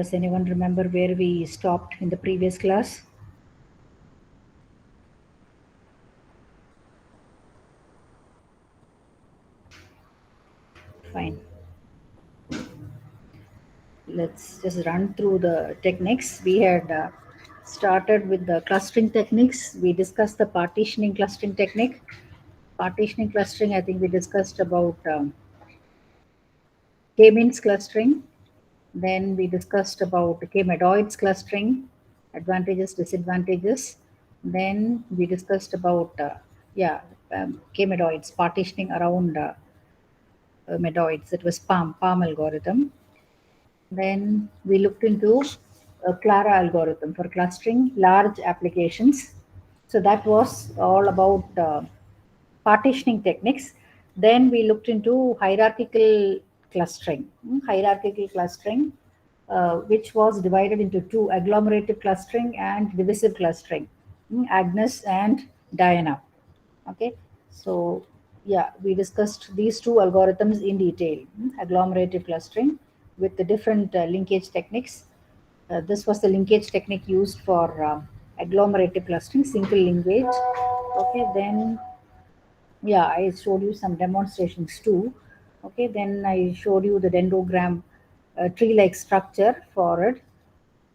Does anyone remember where we stopped in the previous class? Fine. Let's just run through the techniques. We had started with the clustering techniques. We discussed the partitioning clustering technique. Partitioning clustering, I think we discussed about k-means clustering. Then we discussed about k-medoids clustering, advantages, disadvantages. Then we discussed about k-medoids, partitioning around medoids. It was PALM algorithm. Then we looked into a Clara algorithm for clustering large applications. So that was all about partitioning techniques. Then we looked into hierarchical clustering. Hierarchical clustering, which was divided into two: agglomerative clustering and divisive clustering. Agnes and Diana. Okay, so yeah, we discussed these two algorithms in detail. Agglomerative clustering with the different linkage techniques. This was the linkage technique used for agglomerative clustering, single linkage. Okay, then yeah, I showed you some demonstrations too. Okay, then I showed you the dendrogram tree-like structure for it.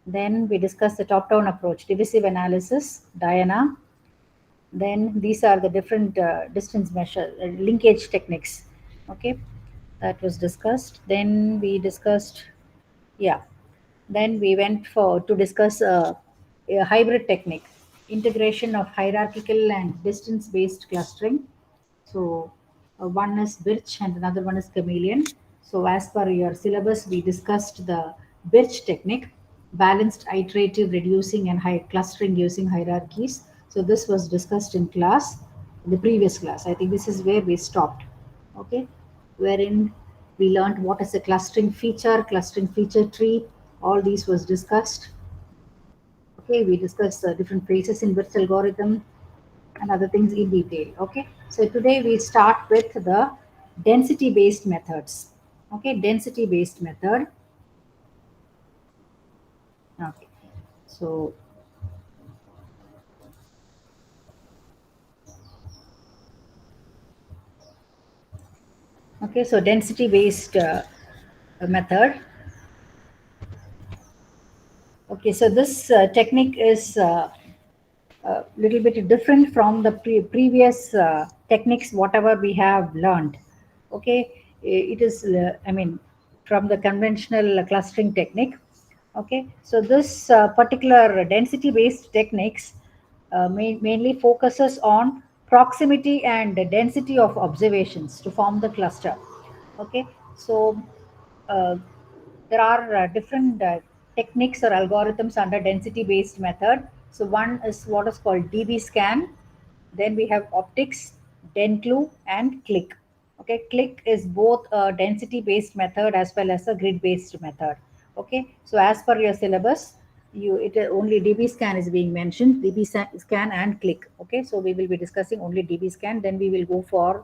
Then we discussed the top-down approach, divisive analysis, Diana. Then these are the different distance measure linkage techniques. Okay, that was discussed. Then we discussed, yeah, then we went for to discuss a hybrid technique, integration of hierarchical and distance based clustering. So one is Birch and another one is Chameleon. So as per your syllabus, we discussed the Birch technique, balanced iterative reducing and high clustering using hierarchies. So this was discussed in class, in the previous class. I think this is where we stopped. Okay, wherein we learned what is a clustering feature tree. All these was discussed. Okay, we discussed different phases in Birch algorithm and other things in detail. Okay, so today we start with the density based methods. Okay, density based method. Okay, so density based method. Okay, so this technique is a little bit different from the previous techniques whatever we have learned. Okay, it is I mean, from the conventional clustering technique. Okay, so this particular density based techniques mainly focuses on proximity and density of observations to form the cluster. Okay, so uh, there are different techniques or algorithms under density based method. So one is what is called DB scan. Then we have optics, dentlu, and click. Okay, click is both a density based method as well as a grid based method. Okay, so as per your syllabus, only DB scan is being mentioned, DB scan and click. Okay, so we will be discussing only DB scan. Then we will go for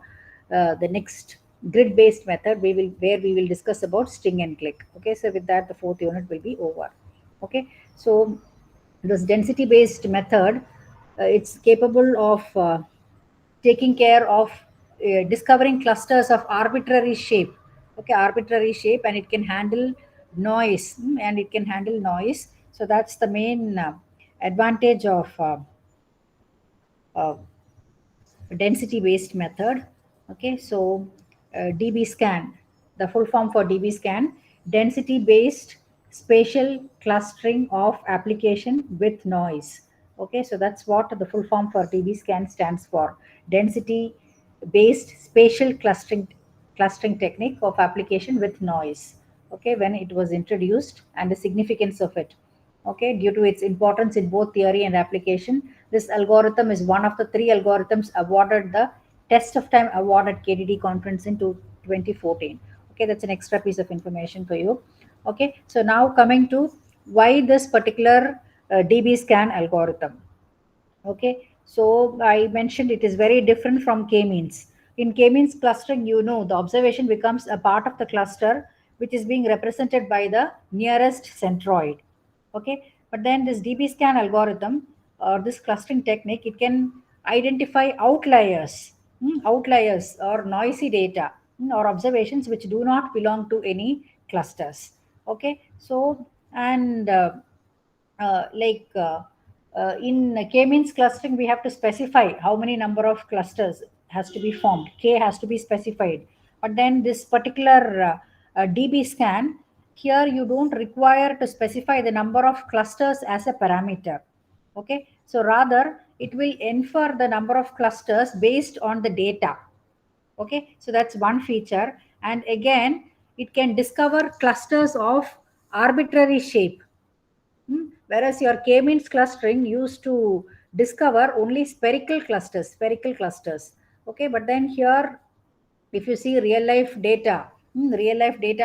the next grid based method, we will discuss about sting and click. Okay, so with that the fourth unit will be over. Okay, so this density based method, it's capable of taking care of discovering clusters of arbitrary shape. Okay, arbitrary shape, and it can handle noise, and it can handle noise. So that's the main advantage of uh, density based method. Okay, so DB scan, the full form for DB scan, density based spatial clustering of application with noise. Okay, so that's what the full form for DB scan stands for, density based spatial clustering technique of application with noise. Okay, when it was introduced and the significance of it. Okay, due to its importance in both theory and application, this algorithm is one of the three algorithms awarded the Test of Time Award at KDD conference in 2014. Okay, that's an extra piece of information for you. Okay, so now coming to why this particular DB scan algorithm. Okay, so I mentioned it is very different from k-means. In k-means clustering, the observation becomes a part of the cluster which is being represented by the nearest centroid. Okay, but then this DB-scan algorithm or this clustering technique, it can identify outliers, outliers or noisy data, or observations which do not belong to any clusters. Okay, so and in k-means clustering, we have to specify how many number of clusters has to be formed. K has to be specified. But then this particular DB scan, here you don't require to specify the number of clusters as a parameter. Okay, so rather it will infer the number of clusters based on the data. Okay, so that's one feature. And again, it can discover clusters of arbitrary shape. Whereas your k-means clustering used to discover only spherical clusters. Okay, but then here, if you see real life data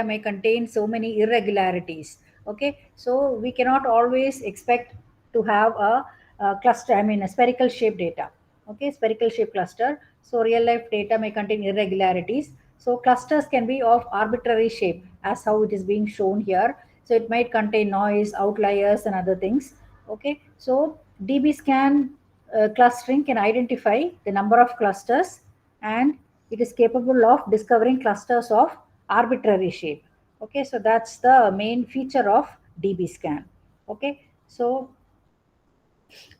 may contain so many irregularities. Okay, so we cannot always expect to have a cluster, I mean a spherical shape data. Okay, spherical shape cluster. So real life data may contain irregularities. So clusters can be of arbitrary shape, as how it is being shown here. So it might contain noise, outliers, and other things. Okay, so DB scan clustering can identify the number of clusters, and it is capable of discovering clusters of arbitrary shape. Okay, so that's the main feature of DB scan. Okay, so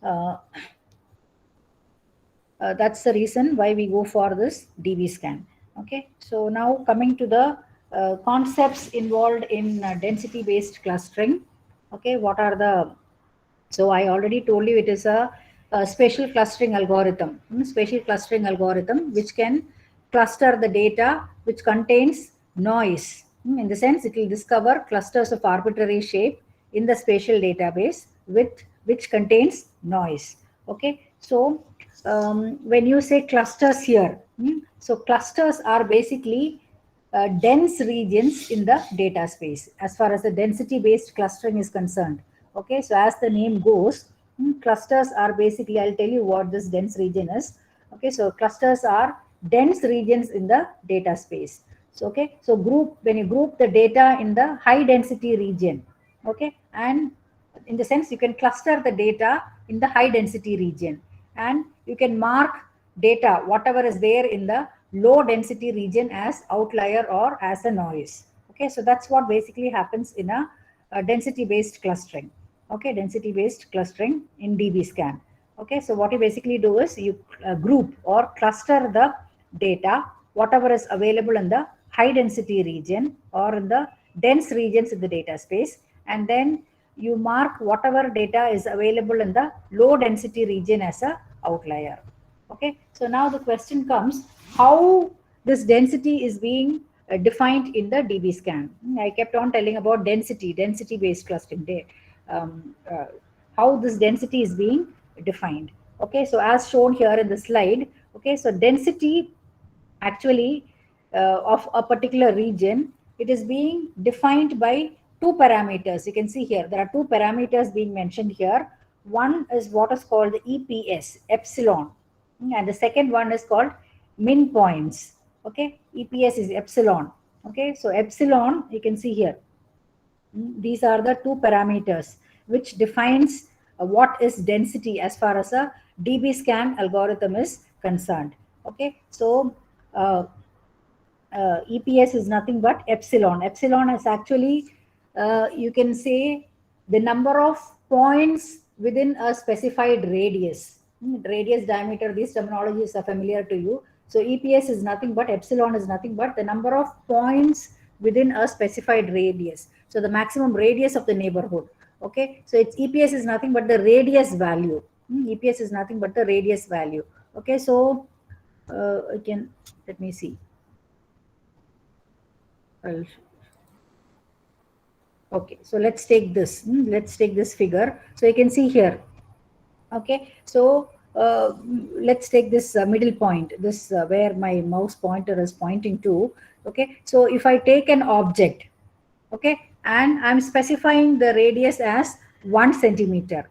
uh, that's the reason why we go for this DB scan. Okay, so now coming to the concepts involved in density based clustering. Okay, what are the, so I already told you it is a spatial clustering algorithm, spatial clustering algorithm which can cluster the data which contains noise. In the sense, it will discover clusters of arbitrary shape in the spatial database with which contains noise. Okay, so when you say clusters here, so clusters are basically dense regions in the data space as far as the density based clustering is concerned. Okay, so as the name goes, clusters are basically, I'll tell you what this dense region is. Okay, so clusters are dense regions in the data space. So okay, so when you group the data in the high density region, okay, and in the sense you can cluster the data in the high density region, and you can mark data whatever is there in the low density region as outlier or as a noise. Okay, so that's what basically happens in a density based clustering. Okay, density based clustering in DB scan. Okay, so what you basically do is you group or cluster the data whatever is available in the high density region or in the dense regions in the data space, and then you mark whatever data is available in the low density region as a outlier. Okay, so now the question comes, how this density is being defined in the DB scan. I kept on telling about density based clustering, how this density is being defined. Okay, so as shown here in the slide, okay, so density actually of a particular region, it is being defined by two parameters. You can see here there are two parameters being mentioned here. One is what is called the EPS, epsilon, and the second one is called min points. Okay, EPS is epsilon. Okay, so epsilon you can see here, these are the two parameters which defines what is density as far as a DB scan algorithm is concerned. Okay, so EPS is nothing but epsilon. Epsilon is actually, you can say, the number of points within a specified radius. Radius, diameter, these terminologies are familiar to you. So EPS is nothing but, epsilon is nothing but the number of points within a specified radius. So the maximum radius of the neighborhood. Okay, so its EPS is nothing but the radius value. EPS is nothing but the radius value. Okay, so again, let me see. Okay, so let's take this. Let's take this figure. So you can see here. Okay, so let's take this middle point, this where my mouse pointer is pointing to. Okay, so if I take an object, okay, and I'm specifying the radius as 1 centimeter.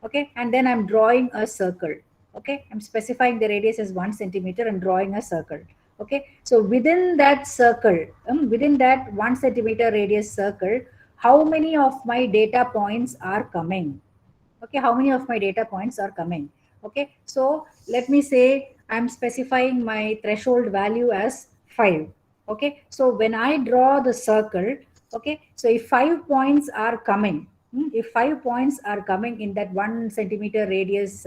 Okay, and then I'm drawing a circle. Okay, I'm specifying the radius as 1 centimeter and drawing a circle. Okay, so within that circle, within that 1 centimeter radius circle, how many of my data points are coming? Okay, how many of my data points are coming? Okay, so let me say I'm specifying my threshold value as 5. Okay, so when I draw the circle, okay, so if 5 points are coming, if 5 points are coming in that 1 centimeter radius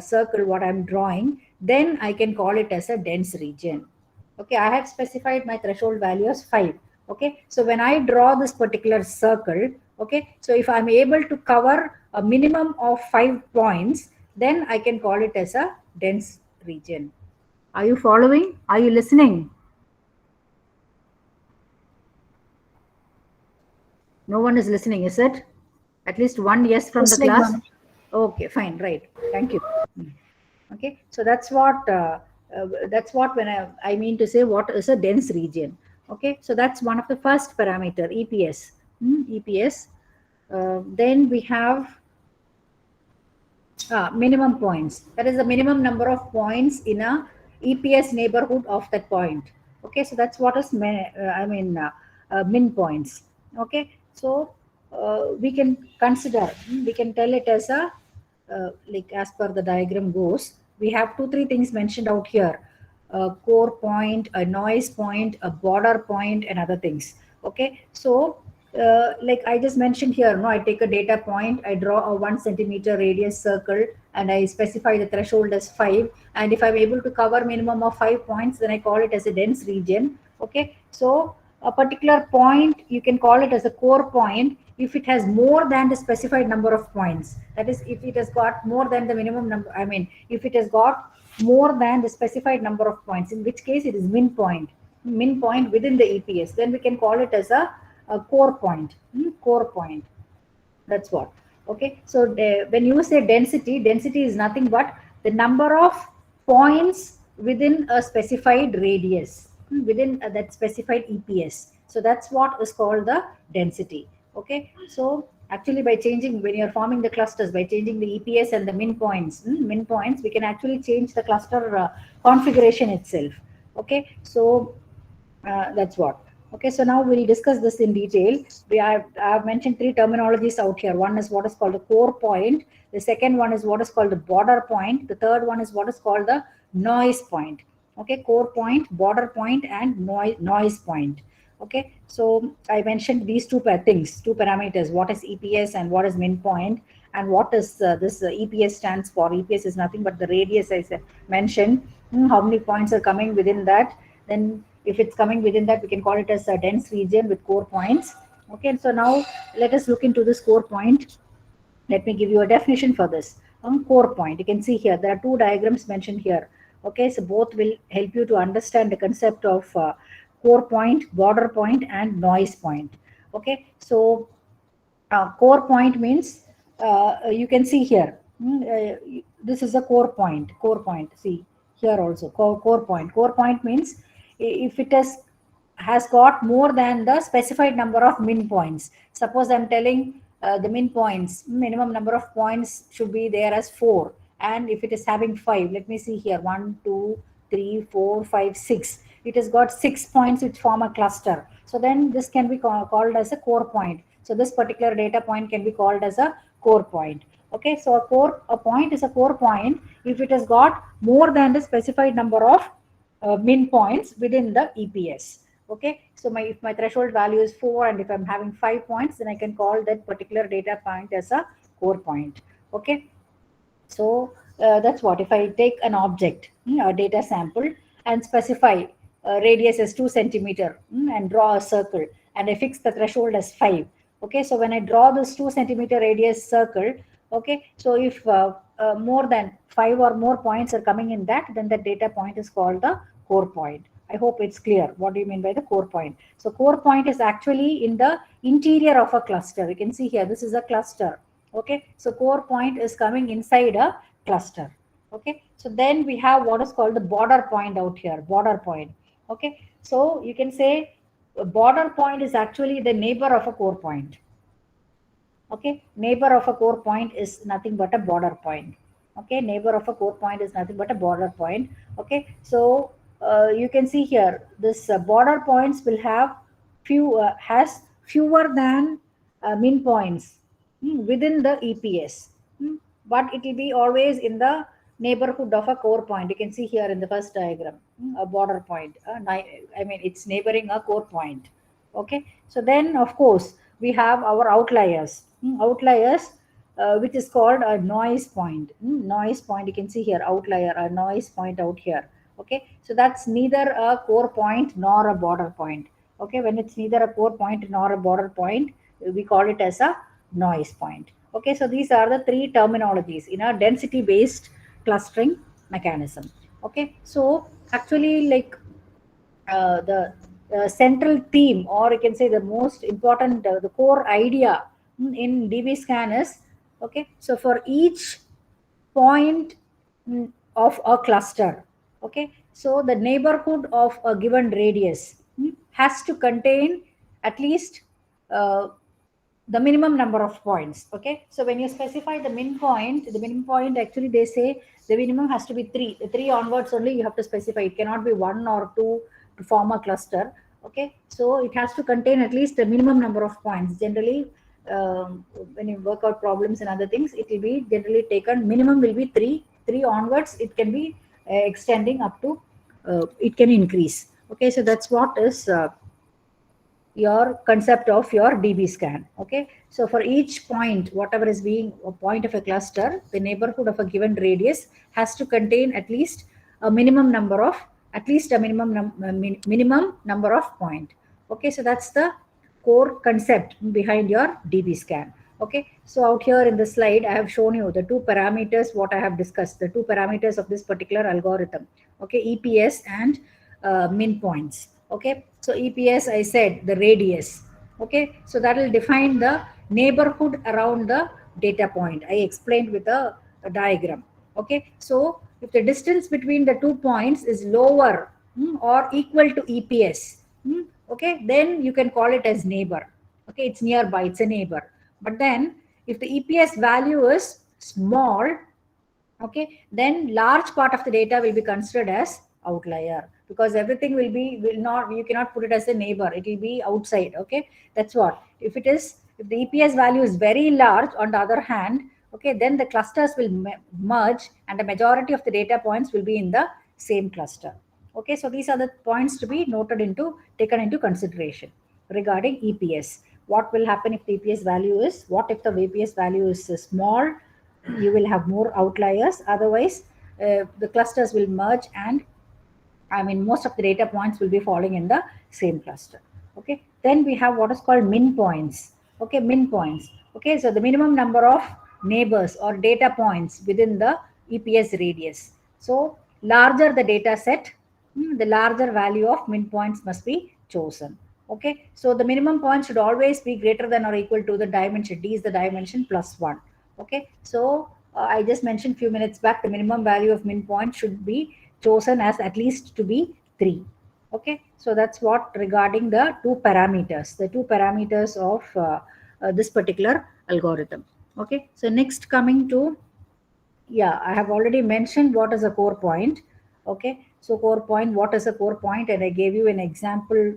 circle what I'm drawing, then I can call it as a dense region. Okay, I had specified my threshold value as 5. Okay, so when I draw this particular circle, okay, so if I'm able to cover a minimum of 5 points, then I can call it as a dense region. Are you following? Are you listening? No one is listening, is it? At least one yes from the Listening, class. ma'am. Okay, fine, right. Thank you. Okay, so that's what when I mean to say what is a dense region. Okay, so that's one of the first parameter, EPS. EPS. Then we have minimum points. That is the minimum number of points in a EPS neighborhood of that point. Okay, so that's what is min points. Okay, so we can consider, we can tell it as a like as per the diagram goes. We have 2 3 things mentioned out here: a core point, a noise point, a border point, and other things. Okay, so like I just mentioned here, no, I take a data point, I draw a 1 centimeter radius circle, and I specify the threshold as 5. And if I'm able to cover minimum of 5 points, then I call it as a dense region. Okay, so a particular point, you can call it as a core point if it has more than the specified number of points. That is, if it has got more than the minimum number, I mean, if it has got more than the specified number of points, in which case it is min point within the EPS, then we can call it as a core point. Core point. That's what. Okay, so when you say density, density is nothing but the number of points within a specified radius, within that specified EPS. So that's what is called the density. Okay, so actually by changing, when you're forming the clusters, by changing the EPS and the min points, we can actually change the cluster configuration itself. Okay, so that's what. Okay, so now we'll discuss this in detail. I've mentioned 3 terminologies out here. One is what is called a core point. The second one is what is called the border point. The third one is what is called the noise point. Okay, core point, border point, and noise point. Okay, so I mentioned these things, 2 parameters. What is EPS and what is min point, and what is this EPS stands for? EPS is nothing but the radius I mentioned. How many points are coming within that? Then if it's coming within that, we can call it as a dense region with core points. Okay, so now let us look into this core point. Let me give you a definition for this. Core point, you can see here there are 2 diagrams mentioned here. Okay, so both will help you to understand the concept of core point, border point, and noise point. Okay, so core point means you can see here. This is a core point. Core point. See here also core point. Core point means if it has got more than the specified number of min points. Suppose I'm telling the min points, minimum number of points should be there as 4. And if it is having 5, let me see here, 1, 2, 3, 4, 5, 6. It has got 6 points which form a cluster. So then this can be called as a core point. So this particular data point can be called as a core point. Okay, so a point is a core point if it has got more than the specified number of min points within the EPS. Okay, so if my threshold value is 4 and if I'm having 5 points, then I can call that particular data point as a core point. Okay, so that's what. If I take an object, a data sample, and specify radius as 2 centimeter, and draw a circle, and I fix the threshold as 5. Okay, so when I draw this 2 centimeter radius circle, okay, so if more than 5 or more points are coming in that, then the data point is called the core point. I hope it's clear. What do you mean by the core point? So core point is actually in the interior of a cluster. You can see here, this is a cluster. Okay, so core point is coming inside a cluster. Okay, so then we have what is called the border point out here. Border point. Okay, so you can say a border point is actually the neighbor of a core point. Okay, neighbor of a core point is nothing but a border point. Okay, neighbor of a core point is nothing but a border point. Okay, so you can see here, this border points will have has fewer than min points within the EPS. But it will be always in the neighborhood of a core point. You can see here in the first diagram, a border point. I mean, it's neighboring a core point. Okay, so then of course we have our outliers. Outliers, which is called a noise point. Noise point, you can see here, outlier, a noise point out here. Okay, so that's neither a core point nor a border point. Okay, when it's neither a core point nor a border point, we call it as a noise point. Okay, so these are the three terminologies in a density based clustering mechanism. Okay, so actually, like the central theme, or you can say the most important, the core idea in DB scan is, okay, so for each point of a cluster, okay, so the neighborhood of a given radius has to contain at least uh, the minimum number of points. Okay, so when you specify the minimum point, actually they say the minimum has to be three onwards only. You have to specify, it cannot be one or two to form a cluster. Okay, so it has to contain at least the minimum number of points. Generally, when you work out problems and other things, it will be generally taken minimum will be three onwards. It can be extending up to, it can increase. Okay, so that's what is your concept of your DB scan. Okay, so for each point, whatever is being a point of a cluster, the neighborhood of a given radius has to contain at least a minimum number of, minimum number of point. Okay, so that's the core concept behind your DB scan. Okay, so out here in the slide, I have shown you the two parameters, what I have discussed, the two parameters of this particular algorithm. Okay, EPS and min points. Okay, so EPS, I said the radius. Okay, so that will define the neighborhood around the data point. I explained with a diagram. Okay, so if the distance between the 2 points is lower or equal to EPS, okay, then you can call it as neighbor. Okay, it's nearby, it's a neighbor. But then if the EPS value is small, okay, then large part of the data will be considered as outlier, because everything will not, you cannot put it as a neighbor, it will be outside. Okay, that's what, if it is, if the EPS value is very large on the other hand, okay, then the clusters will merge and the majority of the data points will be in the same cluster. Okay, so these are the points to be noted into, taken into consideration regarding EPS. What will happen if the EPS value is, what if the EPS value is small? You will have more outliers. Otherwise, the clusters will merge, and I mean, most of the data points will be falling in the same cluster. Okay, then we have what is called min points. Okay, min points. Okay, so the minimum number of neighbors or data points within the EPS radius. So larger the data set, the larger value of min points must be chosen. Okay, so the minimum point should always be greater than or equal to the dimension. D is the dimension plus 1. Okay, so I just mentioned few minutes back, the minimum value of min point should be chosen as at least to be 3. Okay, so that's what regarding the two parameters of this particular algorithm. Okay, so next coming to, yeah, I have already mentioned what is a core point. Okay, so core point, what is a core point, and I gave you an example.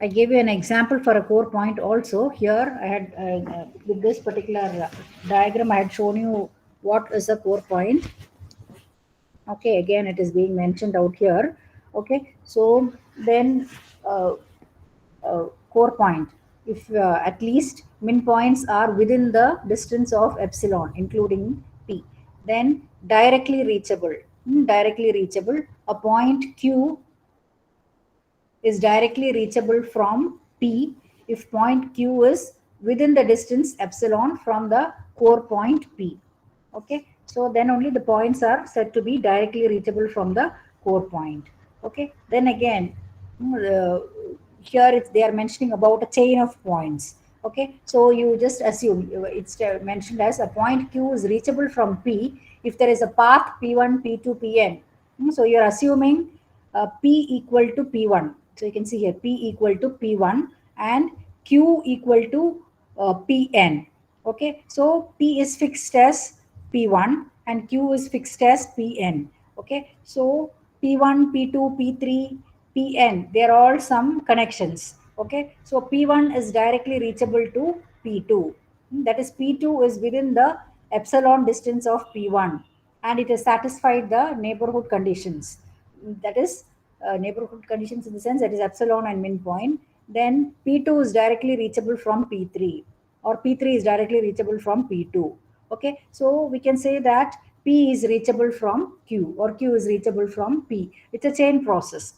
I gave you an example for a core point also. Here I had, with this particular diagram, I had shown you what is a core point. Okay, again it is being mentioned out here. Okay, so then core point, if at least min points are within the distance of epsilon including p, then directly reachable. Directly reachable, a point q is directly reachable from P if point Q is within the distance epsilon from the core point P. Okay, so then only the points are said to be directly reachable from the core point. Okay, then again, here they are mentioning about a chain of points. Okay, so you just assume it's mentioned as a point Q is reachable from P if there is a path P1, P2, Pn. So you're assuming P equal to P1. So you can see here P equal to P1 and Q equal to Pn. Okay, so P is fixed as P1 and Q is fixed as Pn. Okay, so P1, P2, P3, Pn, they are all some connections. Okay, so P1 is directly reachable to P2. That is, P2 is within the epsilon distance of P1 and it has satisfied the neighborhood conditions. That is, neighborhood conditions in the sense that is epsilon and min point. Then P2 is directly reachable from P3 or P3 is directly reachable from P2. Okay, so we can say that P is reachable from Q or Q is reachable from P. It's a chain process.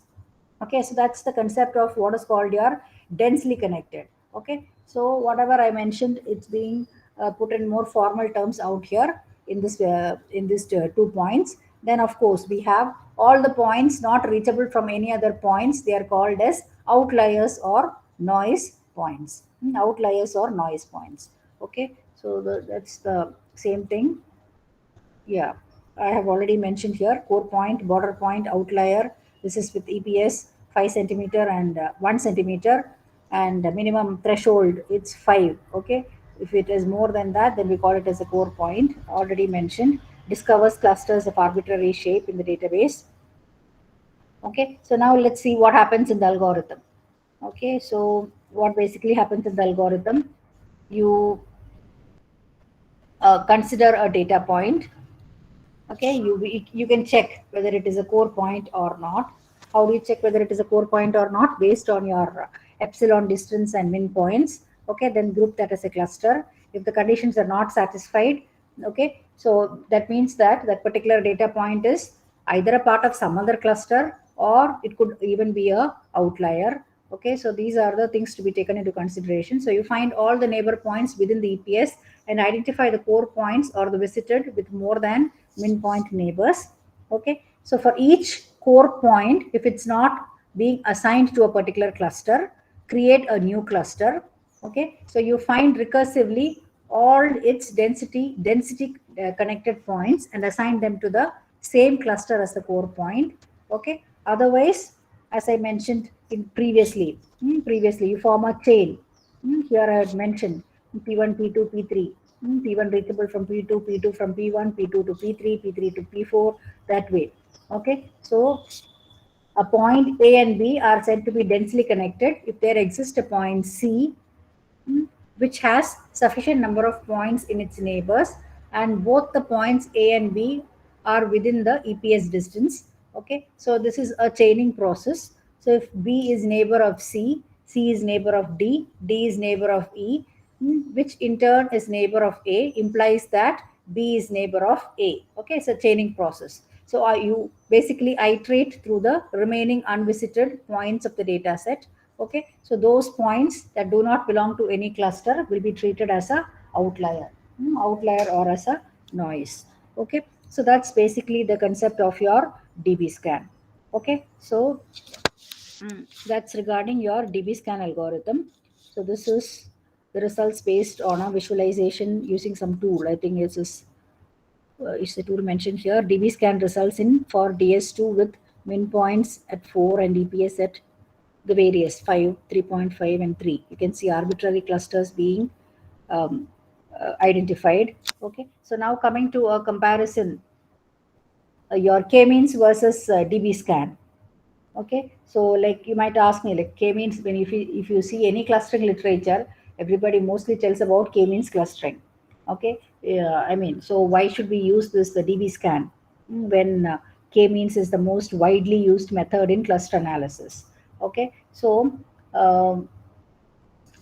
Okay, so that's the concept of what is called your densely connected. Okay, so whatever I mentioned, it's being put in more formal terms out here in this 2 points. Then of course we have all the points not reachable from any other points. They are called as outliers or noise points. Outliers or noise points. Okay, so that's the same thing. Yeah, I have already mentioned here core point, border point, outlier. This is with EPS 5 centimeter and 1 centimeter, and the minimum threshold it's 5. Okay, if it is more than that, then we call it as a core point. Already mentioned. Discovers clusters of arbitrary shape in the database. Okay, so now let's see what happens in the algorithm. Okay, so what basically happens in the algorithm? You consider a data point. Okay, you can check whether it is a core point or not. How do you check whether it is a core point or not? Based on your epsilon distance and min points. Okay, then group that as a cluster. If the conditions are not satisfied, okay, so that means that that particular data point is either a part of some other cluster or it could even be a outlier. Okay, so these are the things to be taken into consideration. So you find all the neighbor points within the EPS and identify the core points or the visited with more than min point neighbors. Okay, so for each core point, if it's not being assigned to a particular cluster, create a new cluster. Okay, so you find recursively all its density connected points and assign them to the same cluster as the core point. Okay, otherwise, as I mentioned in previously you form a chain. Here I had mentioned P1, P2, P3. P1 reachable from P2, P2 from P1, P2 to P3, P3 to P4, that way. Okay, so a point A and B are said to be densely connected if there exists a point C which has sufficient number of points in its neighbors and both the points A and B are within the EPS distance. Okay, so this is a chaining process. So if B is neighbor of C, C is neighbor of D, D is neighbor of E, which in turn is neighbor of A, implies that B is neighbor of A. Okay, it's a chaining process. So you basically iterate through the remaining unvisited points of the data set. Okay, so those points that do not belong to any cluster will be treated as a outlier or as a noise. Okay, so that's basically the concept of your DB scan. Okay, so that's regarding your DB scan algorithm. So this is the results based on a visualization using some tool. I think it's the tool mentioned here. DB scan results in for DS2 with min points at 4 and EPS at the various 5, 3.5, and 3. You can see arbitrary clusters being um, identified. Okay, so now coming to a comparison, your k-means versus DB scan. Okay, so like you might ask me, like k-means, when if you see any clustering literature, everybody mostly tells about k-means clustering. Okay, I mean, so why should we use this the DB scan when k-means is the most widely used method in cluster analysis? Okay, so um,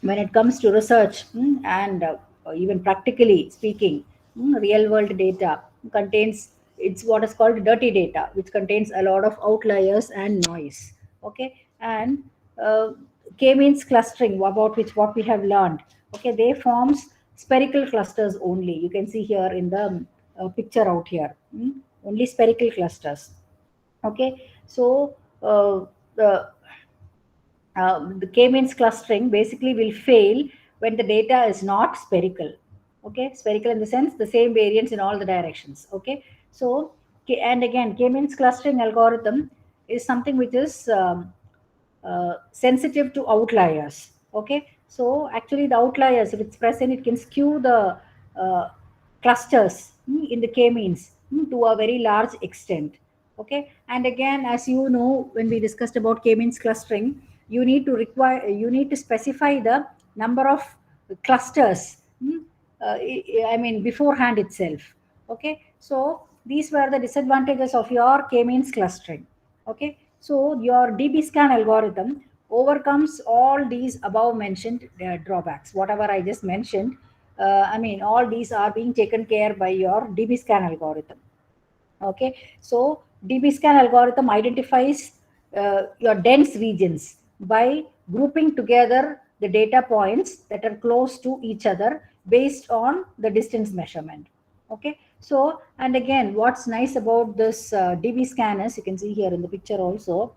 when it comes to research and even practically speaking, real world data contains, it's what is called dirty data, which contains a lot of outliers and noise. Okay, and uh, k-means clustering, about which what we have learned, okay, they forms spherical clusters only. You can see here in the picture out here, only spherical clusters. Okay, so the the k-means clustering basically will fail when the data is not spherical. Okay, spherical in the sense the same variance in all the directions. Okay, so and again, k-means clustering algorithm is something which is sensitive to outliers. Okay, so actually the outliers, if it's present, it can skew the uh, clusters in the k-means to a very large extent. Okay, and again, as you know, when we discussed about k-means clustering, you need to specify the number of clusters. I mean, beforehand itself. Okay, so these were the disadvantages of your k-means clustering. Okay, so your dbScan algorithm overcomes all these above mentioned drawbacks. Whatever I just mentioned, I mean, all these are being taken care by your dbScan algorithm. Okay, so dbScan algorithm identifies your dense regions by grouping together the data points that are close to each other based on the distance measurement. Okay, so and again, what's nice about this dbScan is, you can see here in the picture also,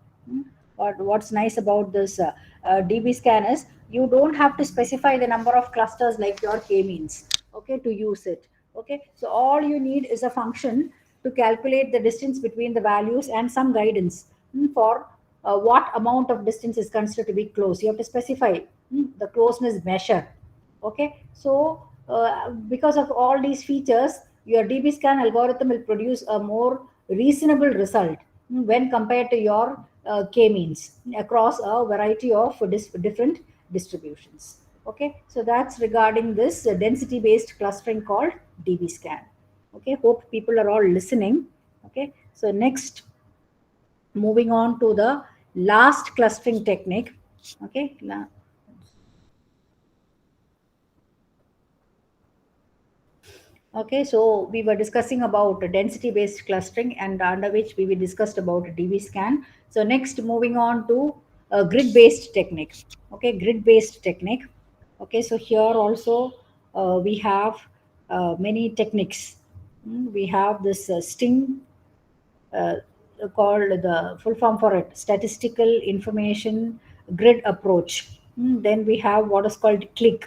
what's nice about this dbScan is, you don't have to specify the number of clusters like your k-means, okay, to use it. Okay, so all you need is a function to calculate the distance between the values and some guidance for what amount of distance is considered to be close. You have to specify the closeness measure. Okay, so because of all these features, your dbScan algorithm will produce a more reasonable result when compared to your k-means across a variety of different distributions. Okay, so that's regarding this density based clustering called dbScan. Okay, hope people are all listening. Okay, so next, moving on to the last clustering technique. Okay, okay, so we were discussing about density-based clustering, and under which we discussed about dbScan. So next, moving on to grid-based technique. Okay, grid-based technique. Okay, so here also we have many techniques. We have this STING, uh, called the full form for it, statistical information grid approach. Then we have what is called CLIQ,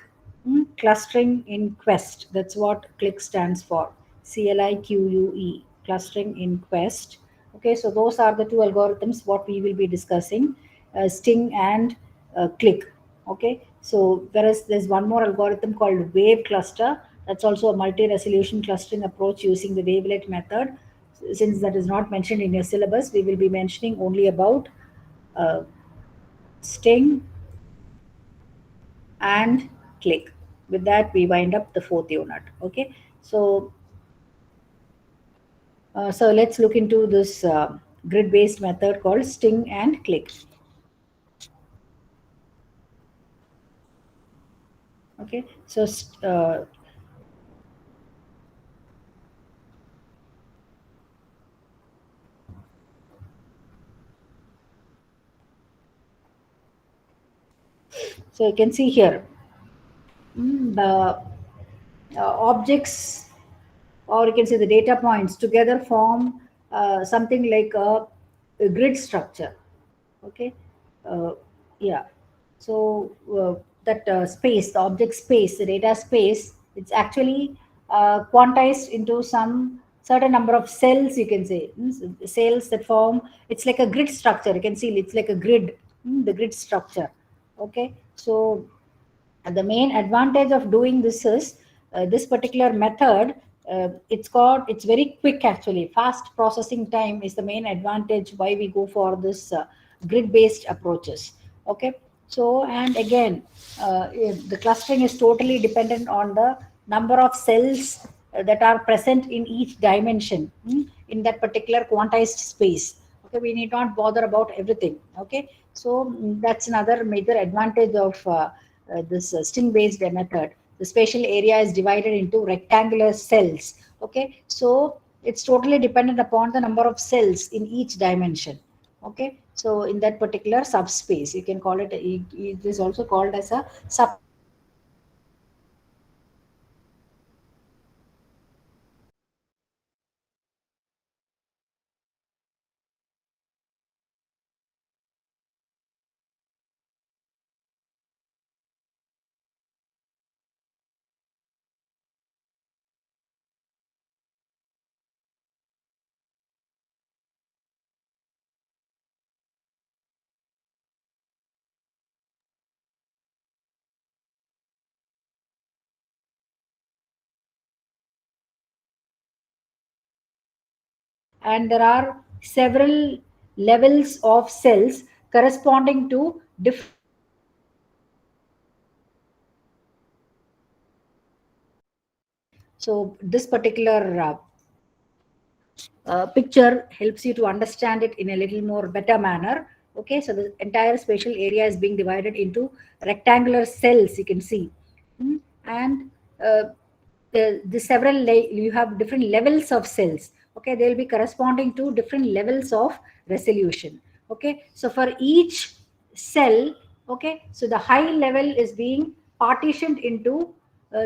clustering in quest. That's what CLIQ stands for. CLIQUE, clustering in quest. Okay, so those are the two algorithms what we will be discussing, STING and CLIQ. Okay, so whereas there's one more algorithm called wave cluster. That's also a multi-resolution clustering approach using the wavelet method. Since that is not mentioned in your syllabus, we will be mentioning only about uh, STING and CLIQ. With that, we wind up the fourth unit. Okay, so so let's look into this grid-based method called STING and CLIQ. Okay, so so you can see here, the objects, or you can say the data points together form something like a grid structure. Okay, uh, yeah, so that space, the object space, the data space, it's actually quantized into some certain number of cells, you can say. Cells that form, it's like a grid structure, you can see it's like a grid, the grid structure. Okay, so and the main advantage of doing this is this particular method. It's very quick actually. Fast processing time is the main advantage why we go for this grid-based approaches. Okay, so and again, the clustering is totally dependent on the number of cells that are present in each dimension, in that particular quantized space. Okay, we need not bother about everything. Okay, so that's another major advantage of this string based method. The spatial area is divided into rectangular cells. Okay, so it's totally dependent upon the number of cells in each dimension. Okay, so in that particular subspace, you can call it, it is also called as a sub and there are several levels of cells corresponding to different. So this particular picture helps you to understand it in a little more better manner. Okay, so the entire spatial area is being divided into rectangular cells, you can see. And the several you have different levels of cells. Okay, they will be corresponding to different levels of resolution. Okay, so for each cell, okay, so the high level is being partitioned into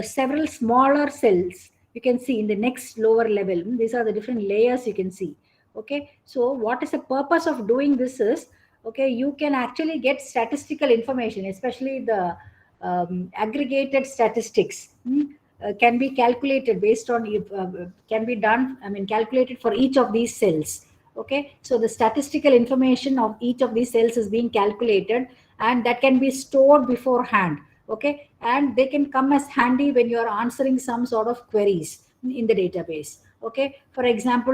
several smaller cells. You can see in the next lower level, these are the different layers you can see. Okay, so what is the purpose of doing this is, okay, you can actually get statistical information, especially the aggregated statistics. Can be calculated based on can be done, I mean, calculated for each of these cells. Okay, so the statistical information of each of these cells is being calculated, and that can be stored beforehand. Okay, and they can come as handy when you are answering some sort of queries in the database. Okay, for example,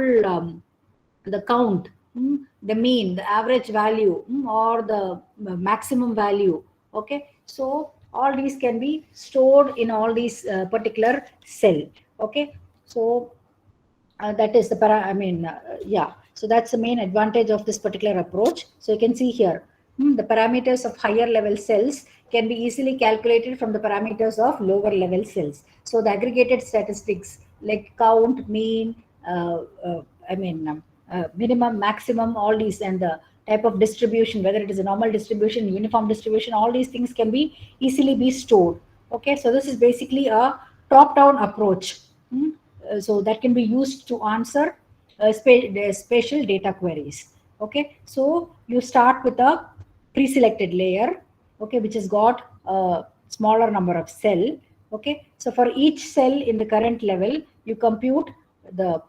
the count, the mean, the average value, or the maximum value. Okay, so all these can be stored in all these particular cell. Okay, so that is the yeah, so that's the main advantage of this particular approach. So you can see here, the parameters of higher level cells can be easily calculated from the parameters of lower level cells. So the aggregated statistics like count, mean, minimum, maximum, all these, and the type of distribution, whether it is a normal distribution, uniform distribution, all these things can be easily be stored. Okay, so this is basically a top-down approach. So that can be used to answer spatial data queries. Okay, so you start with a pre-selected layer, okay, which has got a smaller number of cell. Okay, so for each cell in the current level, you compute the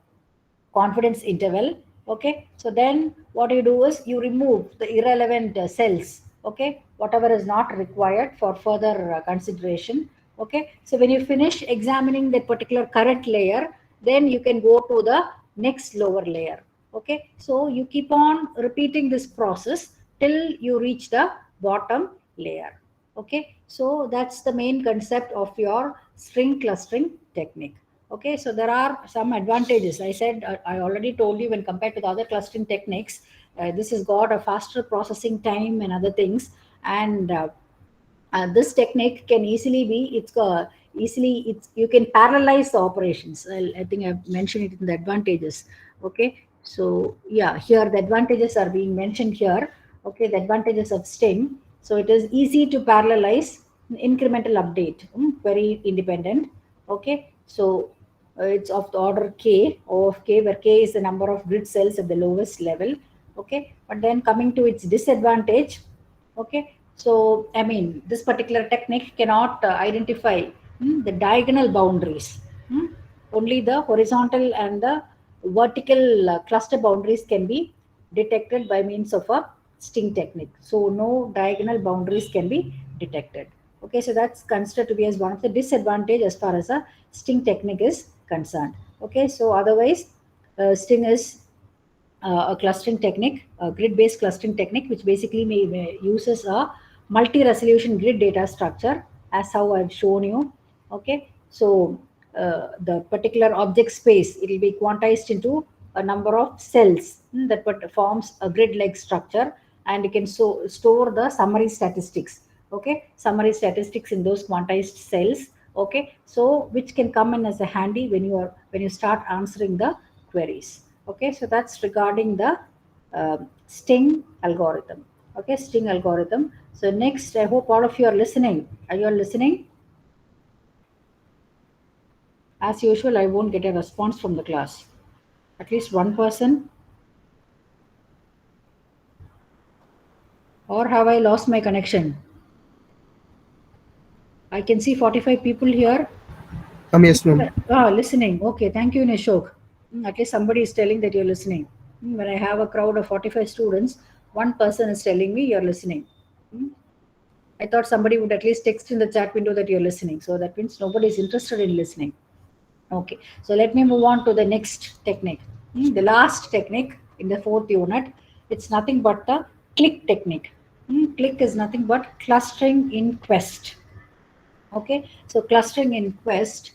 confidence interval. Okay, so then what you do is you remove the irrelevant cells. Okay, whatever is not required for further consideration. Okay, so when you finish examining that particular current layer, then you can go to the next lower layer. Okay, so you keep on repeating this process till you reach the bottom layer. Okay, so that's the main concept of your string clustering technique. Okay, so there are some advantages. I said, I already told you, when compared to the other clustering techniques, this has got a faster processing time and other things. And this technique can easily be, you can parallelize the operations. I think I've mentioned it in the advantages. Okay, so yeah, here the advantages are being mentioned here. Okay, the advantages of Sting. So it is easy to parallelize, incremental update, very independent. Okay, so it's of the order k, O of k, where k is the number of grid cells at the lowest level. Okay, but then coming to its disadvantage. Okay, so I mean, this particular technique cannot identify the diagonal boundaries. Only the horizontal and the vertical cluster boundaries can be detected by means of a Sting technique. So no diagonal boundaries can be detected. Okay, so that's considered to be as one of the disadvantage as far as a Sting technique is concerned. Okay, so otherwise, Sting is a clustering technique, a grid-based clustering technique, which basically uses a multi-resolution grid data structure, as how I've shown you. Okay, so the particular object space, it will be quantized into a number of cells that forms a grid-like structure, and you can store the summary statistics. Okay, summary statistics in those quantized cells. Okay, so which can come in as a handy when you start answering the queries. Okay, so that's regarding the Sting algorithm. Okay, Sting algorithm. So next, I hope all of you are listening. Are you all listening? As usual, I won't get a response from the class. At least one person. Or have I lost my connection? I can see 45 people here. Yes, ma'am. Listening. Okay, thank you, Nishok. At least somebody is telling that you're listening. When I have a crowd of 45 students, one person is telling me you're listening. I thought somebody would at least text in the chat window that you're listening. So that means nobody is interested in listening. Okay, so let me move on to the next technique. The last technique in the fourth unit, it's nothing but the click technique. Click is nothing but clustering in quest. Okay, so clustering in quest.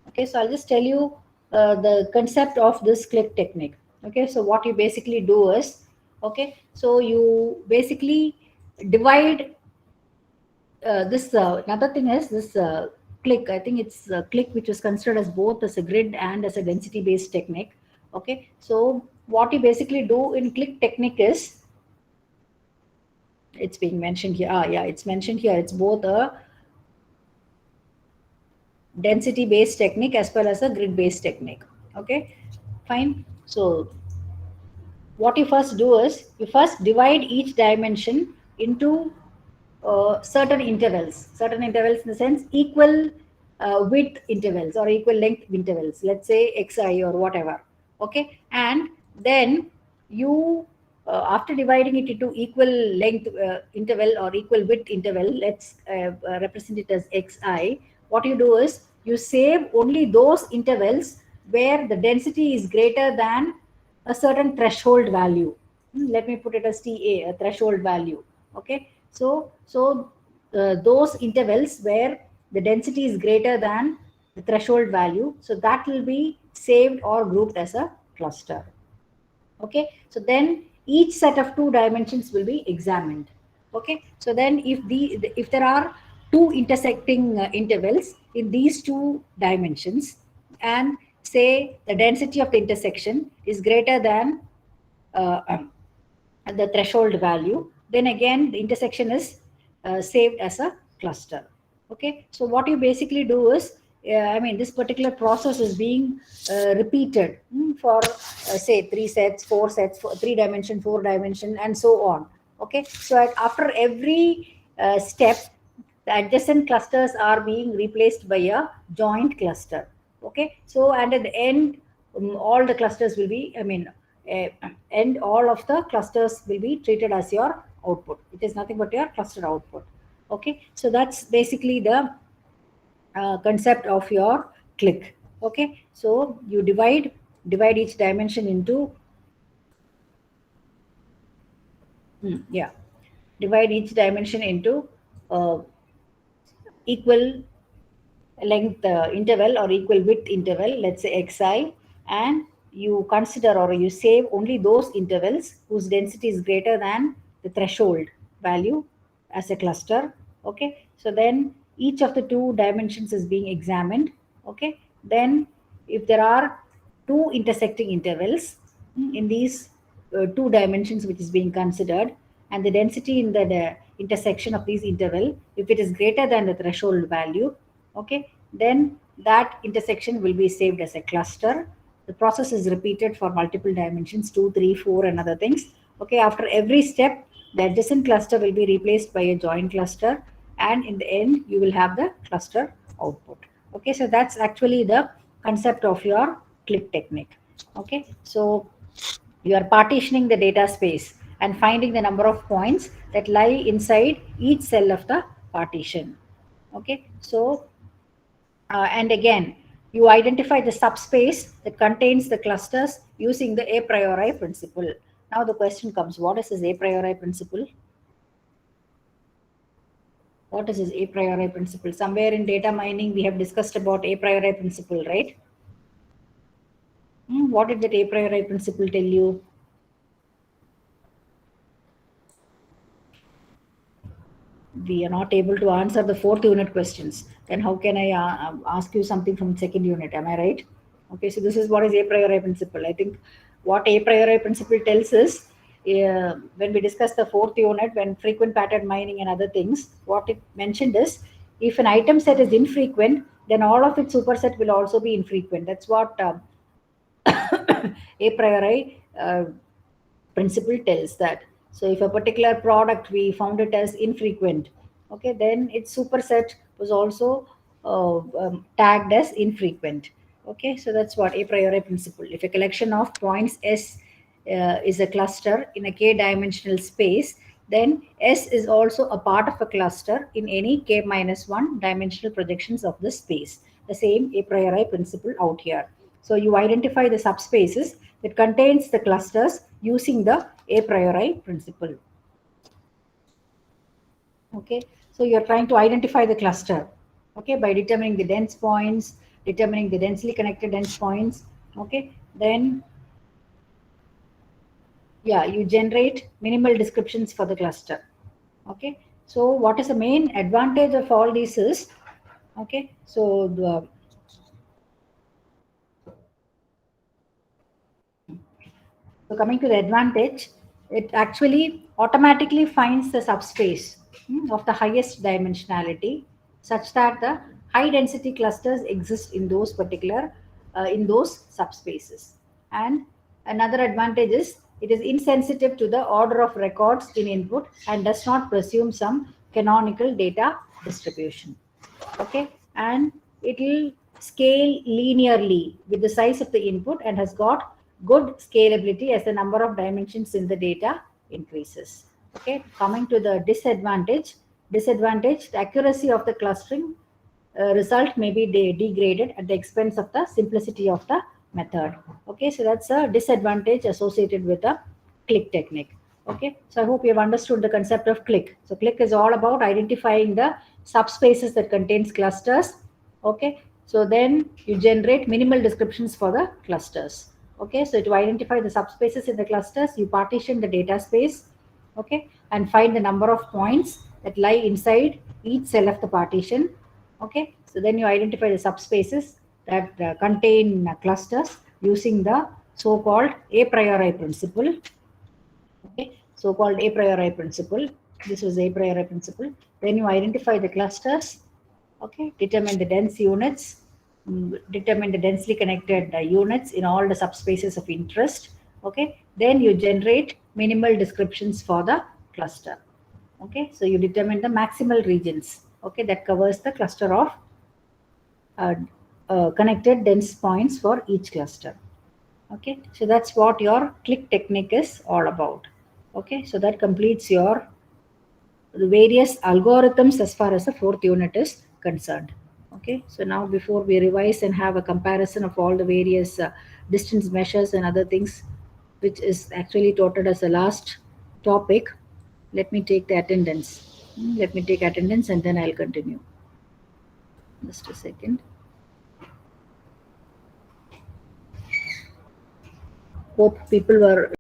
Okay, so I'll just tell you the concept of this click technique. Okay, so what you basically do is, okay, so you basically divide this another thing is this click. I think it's click, which is considered as both as a grid and as a density based technique. Okay, so what you basically do in click technique is, it's being mentioned here. Yeah, it's mentioned here. It's both a density based technique as well as a grid based technique. Okay, fine. So what you first do is you first divide each dimension into certain intervals in the sense equal width intervals or equal length intervals, let's say xi or whatever. Okay, and then you after dividing it into equal length interval or equal width interval, let's represent it as xi. What you do is you save only those intervals where the density is greater than a certain threshold value. Let me put it as TA, a threshold value. Okay, so those intervals where the density is greater than the threshold value, so that will be saved or grouped as a cluster. Okay, so then each set of two dimensions will be examined. Okay, so then if there are two intersecting intervals in these two dimensions, and say the density of the intersection is greater than the threshold value, then again the intersection is saved as a cluster. Okay, so what you basically do is, I mean, this particular process is being repeated for say three sets, four sets, three dimension, four dimension, and so on. Okay, so after every step, the adjacent clusters are being replaced by a joint cluster. Okay, so and at the end, all the clusters will be, I mean, uh, and all of the clusters will be treated as your output. It is nothing but your cluster output. Okay, so that's basically the concept of your click. Okay, so you divide each dimension into yeah, divide each dimension into uh, equal length interval or equal width interval, let's say xi, and you consider or you save only those intervals whose density is greater than the threshold value as a cluster. Okay, so then each of the two dimensions is being examined. Okay, then if there are two intersecting intervals in these two dimensions which is being considered, and the density in the intersection of these interval, if it is greater than the threshold value, okay, then that intersection will be saved as a cluster. The process is repeated for multiple dimensions, 2, 3, 4, and other things. Okay, after every step, the adjacent cluster will be replaced by a joint cluster, and in the end you will have the cluster output. Okay, so that's actually the concept of your click technique. Okay, so you are partitioning the data space and finding the number of points that lie inside each cell of the partition. Okay, so and again, you identify the subspace that contains the clusters using the a priori principle. Now the question comes, what is this a priori principle? What is this a priori principle? Somewhere in data mining, we have discussed about a priori principle, right? What did that a priori principle tell you? We are not able to answer the fourth unit questions. Then how can I ask you something from second unit? Am I right? Okay, so this is what is a priori principle. I think what a priori principle tells us, when we discuss the fourth unit, when frequent pattern mining and other things, what it mentioned is, if an item set is infrequent, then all of its superset will also be infrequent. That's what a priori principle tells that. So if a particular product we found it as infrequent, okay, then its superset was also tagged as infrequent. Okay, so that's what a priori principle. If a collection of points S is a cluster in a k dimensional space, then S is also a part of a cluster in any k minus 1 dimensional projections of the space. The same a priori principle out here. So you identify the subspaces that contains the clusters using the a priori principle. Okay, so you're trying to identify the cluster, okay, by determining the dense points, determining the densely connected dense points. Okay, then yeah, you generate minimal descriptions for the cluster. Okay, so what is the main advantage of all these is, okay, so coming to the advantage, it actually automatically finds the subspace of the highest dimensionality, such that the high density clusters exist in those particular in those subspaces. And another advantage is it is insensitive to the order of records in input and does not presume some canonical data distribution. Okay, and it will scale linearly with the size of the input and has got good scalability as the number of dimensions in the data increases. Okay, coming to the disadvantage, the accuracy of the clustering result may be degraded at the expense of the simplicity of the method. Okay, so that's a disadvantage associated with the click technique. Okay, so I hope you have understood the concept of click. So click is all about identifying the subspaces that contains clusters. Okay, so then you generate minimal descriptions for the clusters. Okay, so to identify the subspaces in the clusters, you partition the data space, okay, and find the number of points that lie inside each cell of the partition. Okay, so then you identify the subspaces that contain clusters using the so-called a priori principle. Okay, so-called a priori principle. This was a priori principle. Then you identify the clusters. Okay, determine the dense units, determine the densely connected units in all the subspaces of interest. Okay, then you generate minimal descriptions for the cluster. Okay, so you determine the maximal regions. Okay, that covers the cluster of uh, connected dense points for each cluster. Okay, so that's what your click technique is all about. Okay, so that completes your the various algorithms as far as the fourth unit is concerned. Okay, so now before we revise and have a comparison of all the various distance measures and other things, which is actually taught as the last topic, let me take the attendance. Let me take attendance and then I'll continue. Just a second. Hope people were